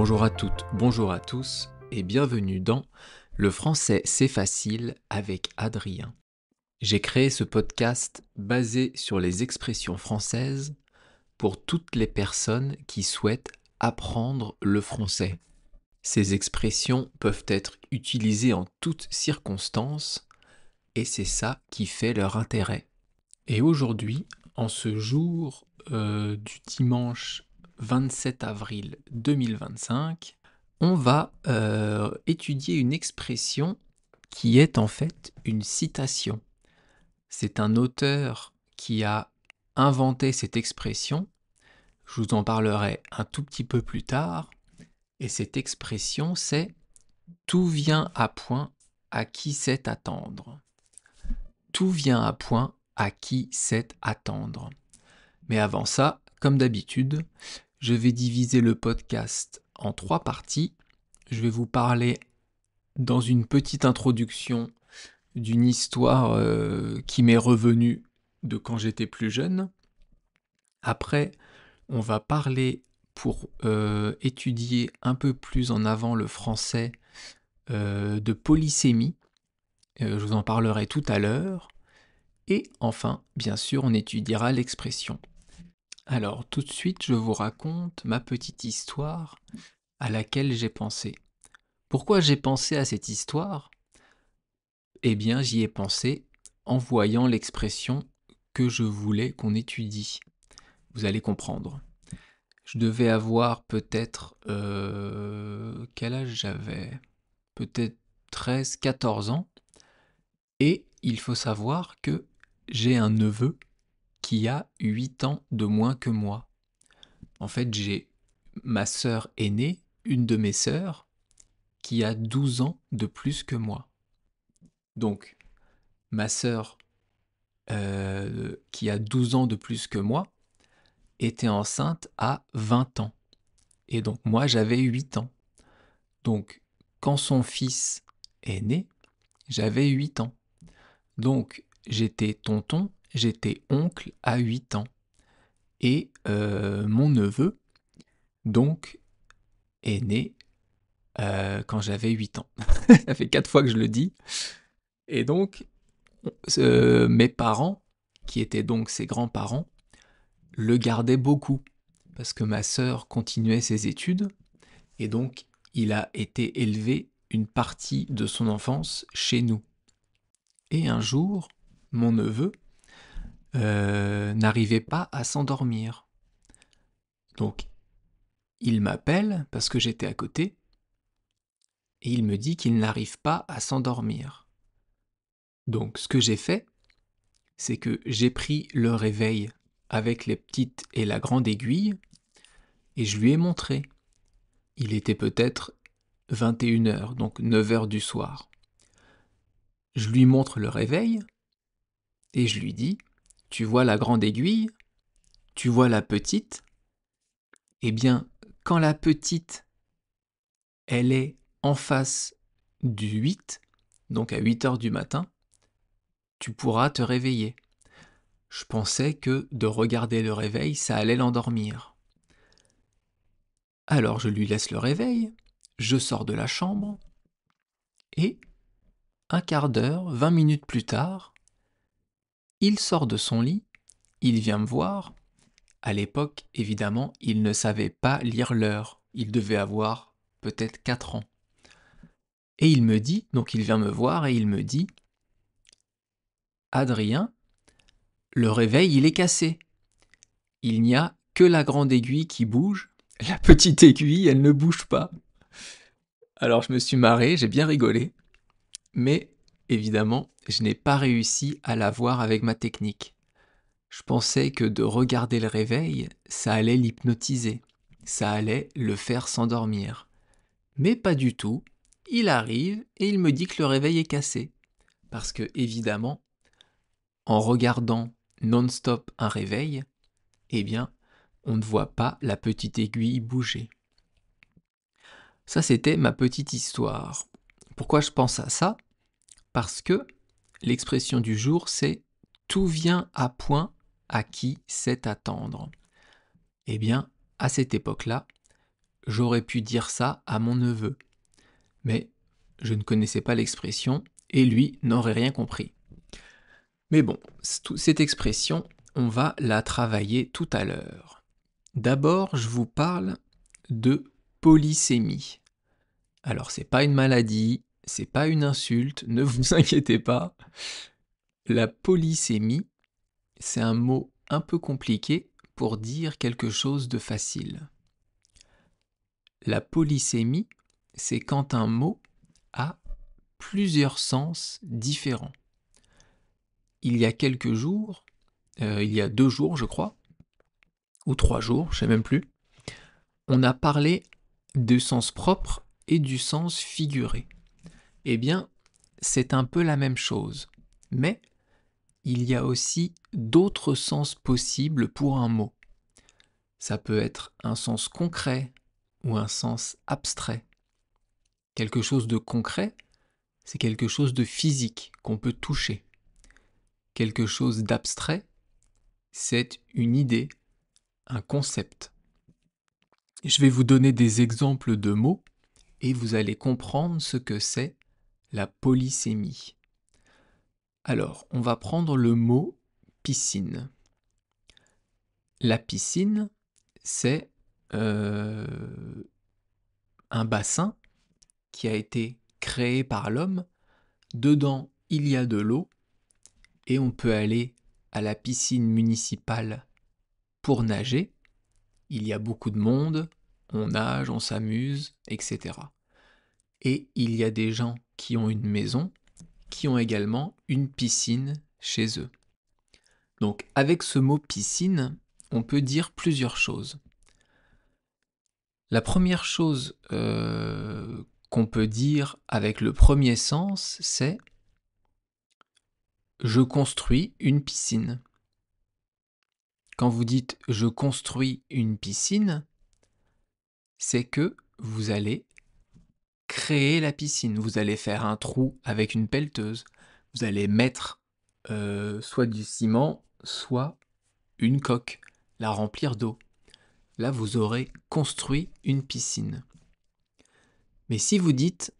Bonjour à toutes, bonjour à tous et bienvenue dans Le français c'est facile avec Adrien. J'ai créé ce podcast basé sur les expressions françaises pour toutes les personnes qui souhaitent apprendre le français. Ces expressions peuvent être utilisées en toutes circonstances et c'est ça qui fait leur intérêt. Et aujourd'hui, en ce jour du dimanche 27 avril 2025, on va étudier une expression qui est en fait une citation. C'est un auteur qui a inventé cette expression. Je vous en parlerai un tout petit peu plus tard. Et cette expression, c'est « tout vient à point à qui sait attendre ». Tout vient à point à qui sait attendre. Mais avant ça, comme d'habitude, je vais diviser le podcast en 3 parties. Je vais vous parler dans une petite introduction d'une histoire qui m'est revenue de quand j'étais plus jeune. Après, on va parler pour étudier un peu plus en avant le français de polysémie. Je vous en parlerai tout à l'heure. Et enfin, bien sûr, on étudiera l'expression. Alors, tout de suite, je vous raconte ma petite histoire à laquelle j'ai pensé. Pourquoi j'ai pensé à cette histoire ? Eh bien, j'y ai pensé en voyant l'expression que je voulais qu'on étudie. Vous allez comprendre. Je devais avoir peut-être... quel âge j'avais ? Peut-être 13, 14 ans. Et il faut savoir que j'ai un neveu qui a 8 ans de moins que moi. En fait, j'ai ma sœur aînée, une de mes sœurs, qui a 12 ans de plus que moi. Donc, ma sœur, qui a 12 ans de plus que moi, était enceinte à 20 ans. Et donc, moi, j'avais 8 ans. Donc, quand son fils est né, j'avais 8 ans. Donc, j'étais tonton, j'étais oncle à 8 ans. Et mon neveu, donc, est né quand j'avais 8 ans. Ça fait 4 fois que je le dis. Et donc, mes parents, qui étaient donc ses grands-parents, le gardaient beaucoup, parce que ma sœur continuait ses études, et donc il a été élevé une partie de son enfance chez nous. Et un jour, mon neveu n'arrivait pas à s'endormir. Donc, il m'appelle, parce que j'étais à côté, et il me dit qu'il n'arrive pas à s'endormir. Donc, ce que j'ai fait, c'est que j'ai pris le réveil avec les petites et la grande aiguille, et je lui ai montré. Il était peut-être 21h, donc 9h du soir. Je lui montre le réveil, et je lui dis, tu vois la grande aiguille, tu vois la petite, eh bien, quand la petite, elle est en face du 8, donc à 8h du matin, tu pourras te réveiller. Je pensais que de regarder le réveil, ça allait l'endormir. Alors je lui laisse le réveil, je sors de la chambre, et un quart d'heure, 20 minutes plus tard, il sort de son lit, il vient me voir. À l'époque, évidemment, il ne savait pas lire l'heure. Il devait avoir peut-être 4 ans. Et il me dit, donc il vient me voir et il me dit « Adrien, le réveil, il est cassé. Il n'y a que la grande aiguille qui bouge. La petite aiguille, elle ne bouge pas. » Alors je me suis marré, j'ai bien rigolé. Mais évidemment, je n'ai pas réussi à la voir avec ma technique. Je pensais que de regarder le réveil, ça allait l'hypnotiser, ça allait le faire s'endormir. Mais pas du tout, il arrive et il me dit que le réveil est cassé. Parce que, évidemment, en regardant non-stop un réveil, eh bien, on ne voit pas la petite aiguille bouger. Ça, c'était ma petite histoire. Pourquoi je pense à ça ? Parce que l'expression du jour, c'est « tout vient à point à qui sait attendre ». Eh bien, à cette époque-là, j'aurais pu dire ça à mon neveu. Mais je ne connaissais pas l'expression et lui n'aurait rien compris. Mais bon, cette expression, on va la travailler tout à l'heure. D'abord, je vous parle de polysémie. Alors, c'est pas une maladie, c'est pas une insulte, ne vous inquiétez pas. La polysémie, c'est un mot un peu compliqué pour dire quelque chose de facile. La polysémie, c'est quand un mot a plusieurs sens différents. Il y a quelques jours, il y a 2 jours je crois, ou 3 jours, je sais même plus, on a parlé du sens propre et du sens figuré. Eh bien, c'est un peu la même chose, mais il y a aussi d'autres sens possibles pour un mot. Ça peut être un sens concret ou un sens abstrait. Quelque chose de concret, c'est quelque chose de physique qu'on peut toucher. Quelque chose d'abstrait, c'est une idée, un concept. Je vais vous donner des exemples de mots et vous allez comprendre ce que c'est la polysémie. Alors, on va prendre le mot piscine. La piscine, c'est un bassin qui a été créé par l'homme. Dedans, il y a de l'eau et on peut aller à la piscine municipale pour nager. Il y a beaucoup de monde, on nage, on s'amuse, etc. Et il y a des gens qui ont une maison, qui ont également une piscine chez eux. Donc avec ce mot piscine, on peut dire plusieurs choses. La première chose qu'on peut dire avec le premier sens, c'est je construis une piscine. Quand vous dites je construis une piscine, c'est que vous allez créer la piscine. Vous allez faire un trou avec une pelleteuse. Vous allez mettre soit du ciment, soit une coque, la remplir d'eau. Là, vous aurez construit une piscine. Mais si vous dites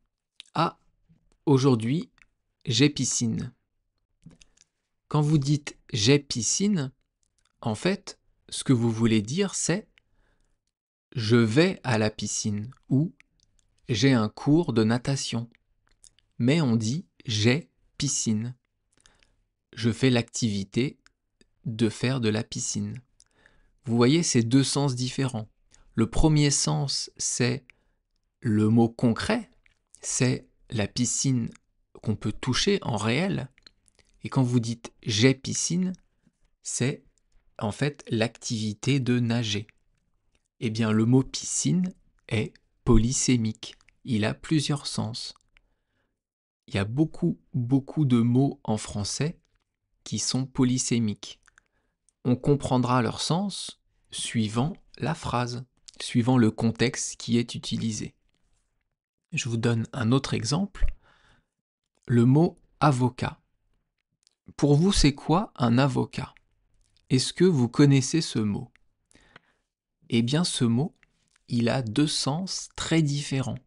« Ah, aujourd'hui, j'ai piscine ». Quand vous dites « j'ai piscine », en fait, ce que vous voulez dire, c'est « je vais à la piscine » ou « j'ai un cours de natation ». Mais on dit « j'ai piscine ». Je fais l'activité de faire de la piscine. Vous voyez, c'est 2 sens différents. Le premier sens, c'est le mot concret, c'est la piscine qu'on peut toucher en réel. Et quand vous dites « j'ai piscine », c'est en fait l'activité de nager. Eh bien, le mot piscine est polysémique. Il a plusieurs sens. Il y a beaucoup de mots en français qui sont polysémiques. On comprendra leur sens suivant la phrase, suivant le contexte qui est utilisé. Je vous donne un autre exemple. Le mot avocat. Pour vous, c'est quoi un avocat? Est-ce que vous connaissez ce mot? Eh bien, ce mot, il a 2 sens très différents.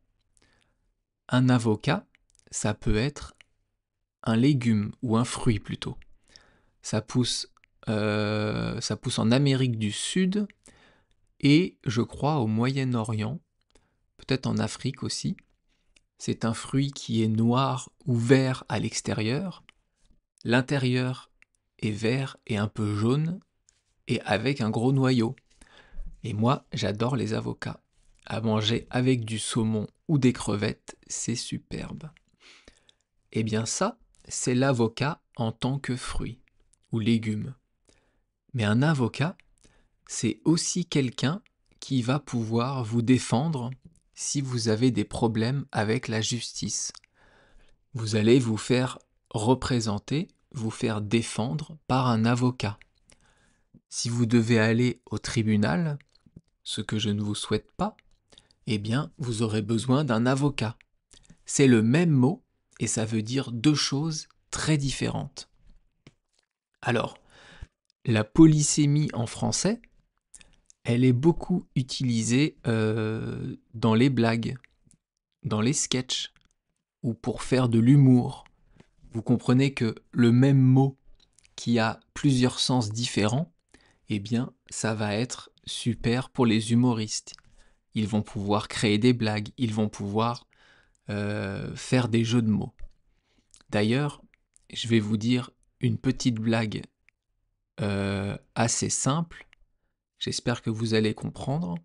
Un avocat, ça peut être un légume ou un fruit plutôt. Ça pousse en Amérique du Sud et je crois au Moyen-Orient, peut-être en Afrique aussi. C'est un fruit qui est noir ou vert à l'extérieur. L'intérieur est vert et un peu jaune et avec un gros noyau. Et moi, j'adore les avocats. À manger avec du saumon ou des crevettes, c'est superbe. Eh bien ça, c'est l'avocat en tant que fruit ou légume. Mais un avocat, c'est aussi quelqu'un qui va pouvoir vous défendre si vous avez des problèmes avec la justice. Vous allez vous faire représenter, vous faire défendre par un avocat. Si vous devez aller au tribunal, ce que je ne vous souhaite pas, eh bien, vous aurez besoin d'un avocat. C'est le même mot et ça veut dire 2 choses très différentes. Alors, la polysémie en français, elle est beaucoup utilisée dans les blagues, dans les sketchs ou pour faire de l'humour. Vous comprenez que le même mot qui a plusieurs sens différents, eh bien, ça va être super pour les humoristes. Ils vont pouvoir créer des blagues, ils vont pouvoir faire des jeux de mots. D'ailleurs, je vais vous dire une petite blague assez simple. J'espère que vous allez comprendre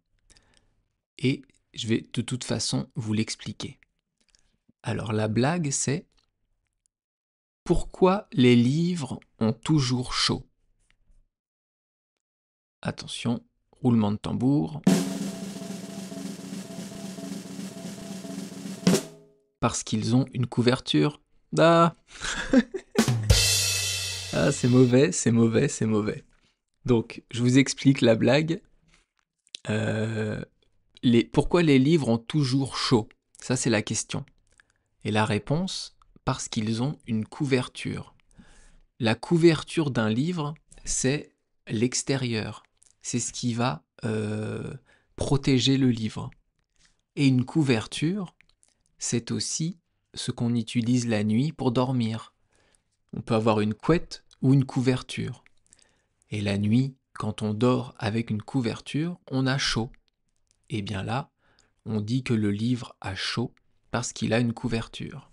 et je vais de toute façon vous l'expliquer. Alors la blague c'est: pourquoi les livres ont toujours chaud? Attention, roulement de tambour. Parce qu'ils ont une couverture. Ah, ah c'est mauvais, c'est mauvais, c'est mauvais. Donc, je vous explique la blague. Pourquoi les livres ont toujours chaud? Ça, c'est la question. Et la réponse, parce qu'ils ont une couverture. La couverture d'un livre, c'est l'extérieur. C'est ce qui va protéger le livre. Et une couverture, c'est aussi ce qu'on utilise la nuit pour dormir. On peut avoir une couette ou une couverture. Et la nuit, quand on dort avec une couverture, on a chaud. Et bien là, on dit que le livre a chaud parce qu'il a une couverture.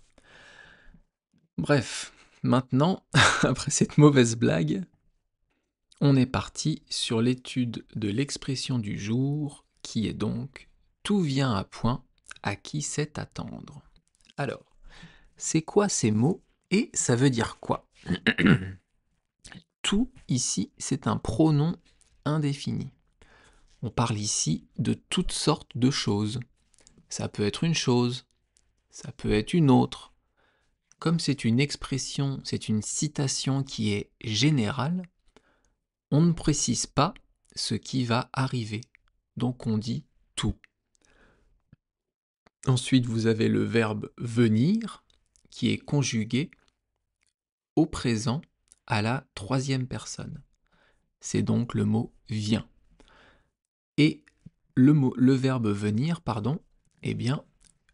Bref, maintenant, après cette mauvaise blague, on est parti sur l'étude de l'expression du jour, qui est donc tout vient à point, à qui sait attendre. Alors, c'est quoi ces mots et ça veut dire quoi? Tout ici, c'est un pronom indéfini. On parle ici de toutes sortes de choses. Ça peut être une chose, ça peut être une autre. Comme c'est une expression, c'est une citation qui est générale, on ne précise pas ce qui va arriver. Donc on dit tout. Ensuite, vous avez le verbe venir, qui est conjugué au présent à la troisième personne. C'est donc le mot vient. Et le verbe venir, pardon, eh bien,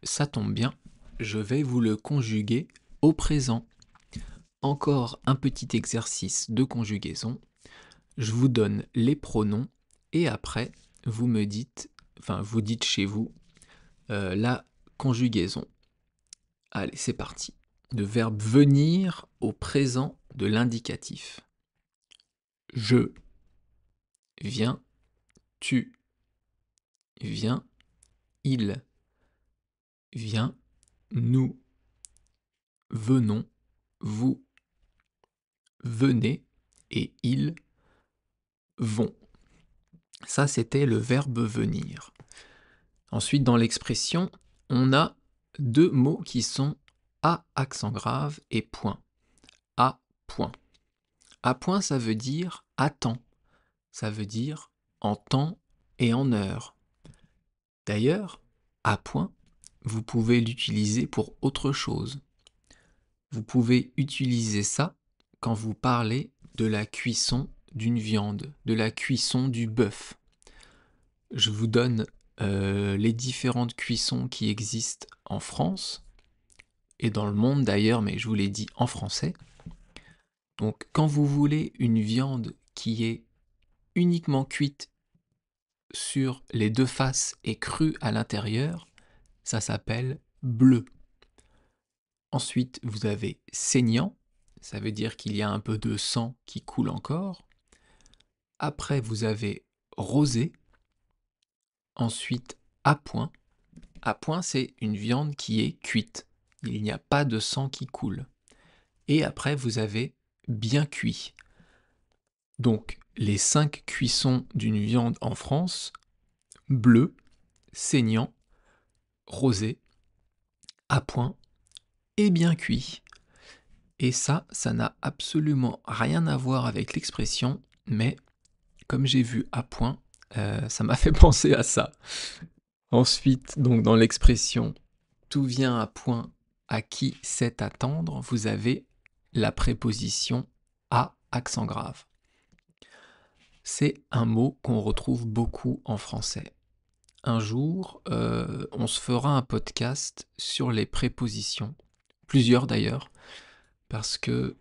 ça tombe bien, je vais vous le conjuguer au présent. Encore un petit exercice de conjugaison. Je vous donne les pronoms et après, vous me dites, vous dites chez vous la conjugaison. Allez, c'est parti. Le verbe venir au présent de l'indicatif. Je viens, tu viens, il vient, nous venons, vous venez et ils vont. Ça, c'était le verbe venir. Ensuite, dans l'expression, on a deux mots qui sont à accent grave et point. À point. À point, ça veut dire à temps. Ça veut dire en temps et en heure. D'ailleurs, à point, vous pouvez l'utiliser pour autre chose. Vous pouvez utiliser ça quand vous parlez de la cuisson d'une viande, de la cuisson du bœuf. Je vous donne les différentes cuissons qui existent en France et dans le monde d'ailleurs, mais je vous l'ai dit en français. Donc quand vous voulez une viande qui est uniquement cuite sur les deux faces et crue à l'intérieur, ça s'appelle bleu. Ensuite, vous avez saignant, ça veut dire qu'il y a un peu de sang qui coule encore. Après, vous avez rosé. Ensuite, à point. À point, c'est une viande qui est cuite. Il n'y a pas de sang qui coule. Et après, vous avez bien cuit. Donc, les 5 cuissons d'une viande en France: bleu, saignant, rosé, à point et bien cuit. Et ça n'a absolument rien à voir avec l'expression, mais comme j'ai vu à point, ça m'a fait penser à ça. Ensuite, donc dans l'expression tout vient à point, à qui sait attendre, vous avez la préposition à accent grave. c'est un mot qu'on retrouve beaucoup en français. Un jour, on se fera un podcast sur les prépositions, plusieurs d'ailleurs, parce que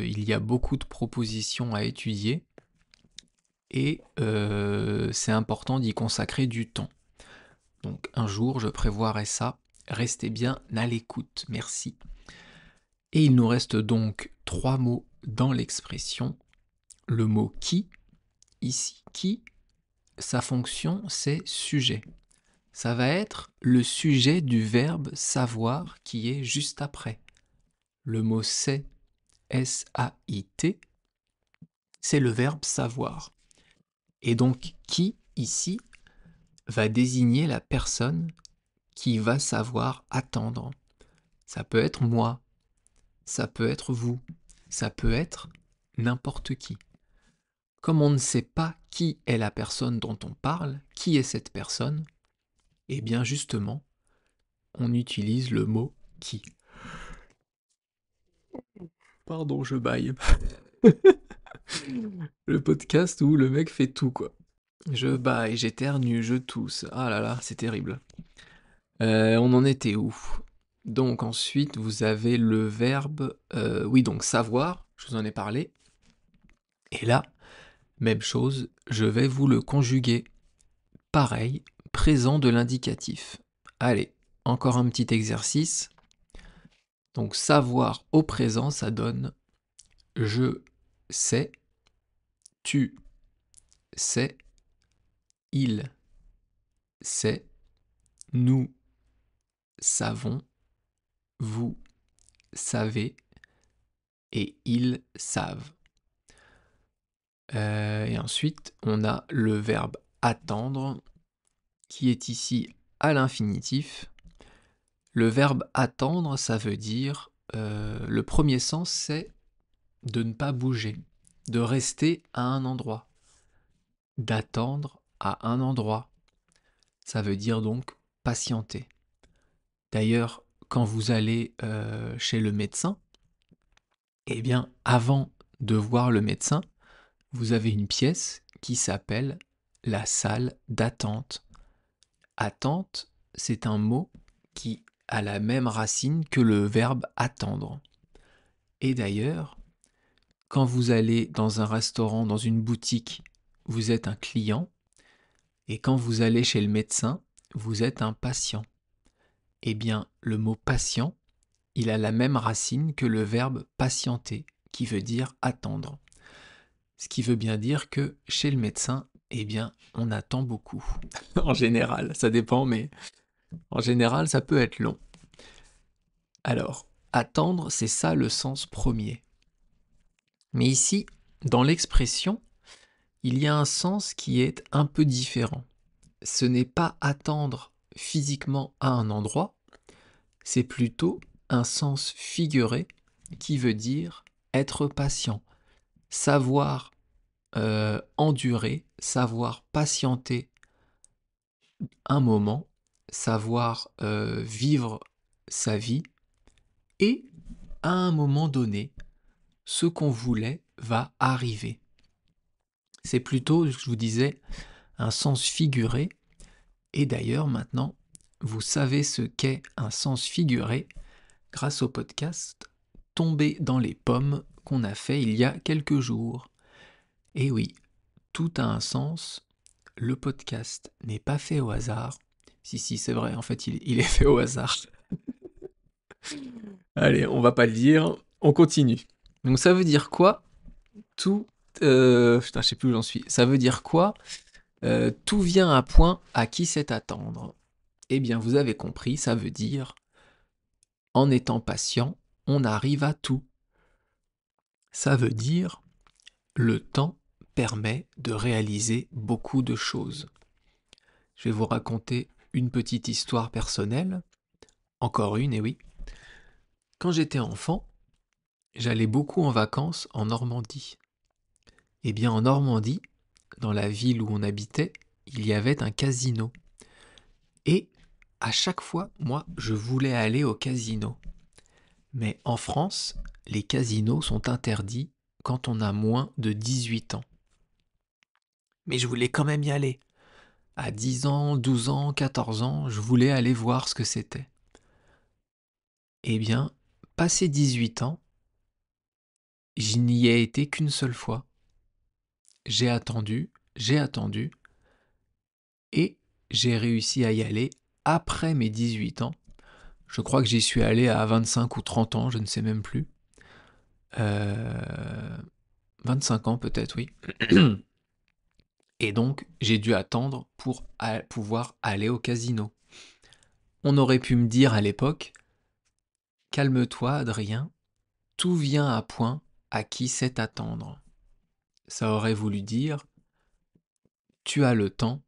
il y a beaucoup de propositions à étudier et c'est important d'y consacrer du temps. Donc un jour, je prévoirai ça. Restez bien à l'écoute, merci. Et il nous reste donc 3 mots dans l'expression. Le mot qui, ici, qui, sa fonction, c'est sujet. Ça va être le sujet du verbe savoir qui est juste après. Le mot c'est, S-A-I-T, c'est le verbe savoir. Et donc qui, ici, va désigner la personne qui va savoir attendre. Ça peut être moi, ça peut être vous, ça peut être n'importe qui. Comme on ne sait pas qui est la personne dont on parle, qui est cette personne, eh bien justement, on utilise le mot qui. Pardon, je baille. Le podcast où le mec fait tout, quoi. Je baille, j'éternue, je tousse. Ah là là, c'est terrible. On en était où? Donc ensuite, vous avez le verbe... oui, donc savoir, je vous en ai parlé. Et là, même chose, je vais vous le conjuguer. Pareil, présent de l'indicatif. Allez, encore un petit exercice. Donc savoir au présent, ça donne je sais, tu sais, il sait, nous savons, vous savez et ils savent. Et ensuite, on a le verbe attendre qui est ici à l'infinitif. Le verbe attendre, ça veut dire, le premier sens, c'est de ne pas bouger, de rester à un endroit, d'attendre à un endroit. Ça veut dire donc patienter. D'ailleurs, quand vous allez chez le médecin, eh bien, avant de voir le médecin, vous avez une pièce qui s'appelle la salle d'attente. Attente, c'est un mot qui a la même racine que le verbe attendre. Et d'ailleurs, quand vous allez dans un restaurant, dans une boutique, vous êtes un client, et quand vous allez chez le médecin, vous êtes un patient. Eh bien, le mot patient, il a la même racine que le verbe patienter, qui veut dire attendre. Ce qui veut bien dire que chez le médecin, eh bien, on attend beaucoup. En général, ça dépend, mais en général, ça peut être long. Alors, attendre, c'est ça le sens premier. Mais ici, dans l'expression, il y a un sens qui est un peu différent. Ce n'est pas attendre physiquement à un endroit, c'est plutôt un sens figuré qui veut dire être patient, savoir endurer, savoir patienter un moment, savoir vivre sa vie, et à un moment donné, ce qu'on voulait va arriver. C'est plutôt, je vous disais, un sens figuré, et d'ailleurs maintenant, vous savez ce qu'est un sens figuré grâce au podcast Tomber dans les pommes qu'on a fait il y a quelques jours. Et oui, tout a un sens, le podcast n'est pas fait au hasard. Si, c'est vrai, en fait, il est fait au hasard. Allez, on va pas le dire, on continue. Donc ça veut dire quoi? Tout... putain, je sais plus où j'en suis. Ça veut dire quoi? Tout vient à point à qui sait attendre. Eh bien, vous avez compris, ça veut dire en étant patient, on arrive à tout. Ça veut dire le temps permet de réaliser beaucoup de choses. Je vais vous raconter une petite histoire personnelle. Encore une, et oui. Quand j'étais enfant, j'allais beaucoup en vacances en Normandie. Eh bien, en Normandie, dans la ville où on habitait, il y avait un casino. Et à chaque fois, moi, je voulais aller au casino. Mais en France, les casinos sont interdits quand on a moins de 18 ans. Mais je voulais quand même y aller. À 10 ans, 12 ans, 14 ans, je voulais aller voir ce que c'était. Eh bien, passé 18 ans, je n'y ai été qu'une seule fois. J'ai attendu, et j'ai réussi à y aller après mes 18 ans. Je crois que j'y suis allé à 25 ou 30 ans, je ne sais même plus. 25 ans peut-être, oui. Et donc, j'ai dû attendre pour pouvoir aller au casino. On aurait pu me dire à l'époque, calme-toi Adrien, tout vient à point à qui sait attendre. Ça aurait voulu dire, tu as le temps,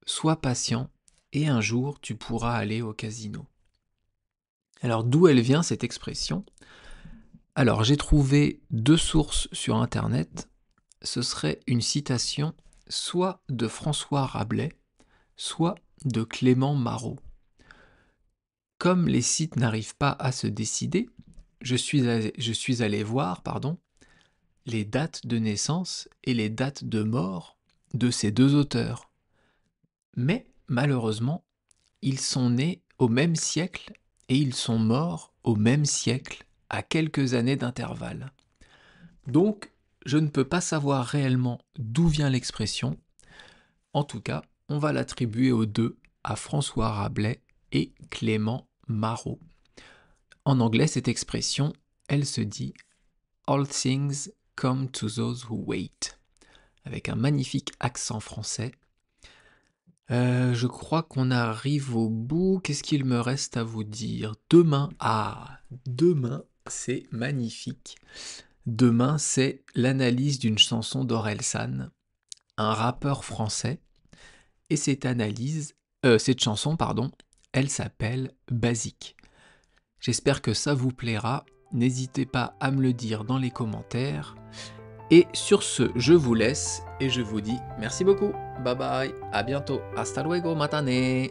sois patient, et un jour tu pourras aller au casino. Alors d'où elle vient cette expression? Alors j'ai trouvé deux sources sur internet. Ce serait une citation soit de François Rabelais, soit de Clément Marot. Comme les sites n'arrivent pas à se décider, je suis allé voir les dates de naissance et les dates de mort de ces deux auteurs. Mais malheureusement, ils sont nés au même siècle et ils sont morts au même siècle, à quelques années d'intervalle. Donc, je ne peux pas savoir réellement d'où vient l'expression. En tout cas, on va l'attribuer aux deux, à François Rabelais et Clément Marot. En anglais, cette expression, elle se dit All things come to those who wait, avec un magnifique accent français. Je crois qu'on arrive au bout. Qu'est-ce qu'il me reste à vous dire? Demain, demain, c'est magnifique. Demain, c'est l'analyse d'une chanson d'Orelsan, un rappeur français. Et cette chanson, elle s'appelle Basique. J'espère que ça vous plaira. N'hésitez pas à me le dire dans les commentaires. Et sur ce, je vous laisse et je vous dis merci beaucoup. Bye bye, à bientôt. Hasta luego, matane.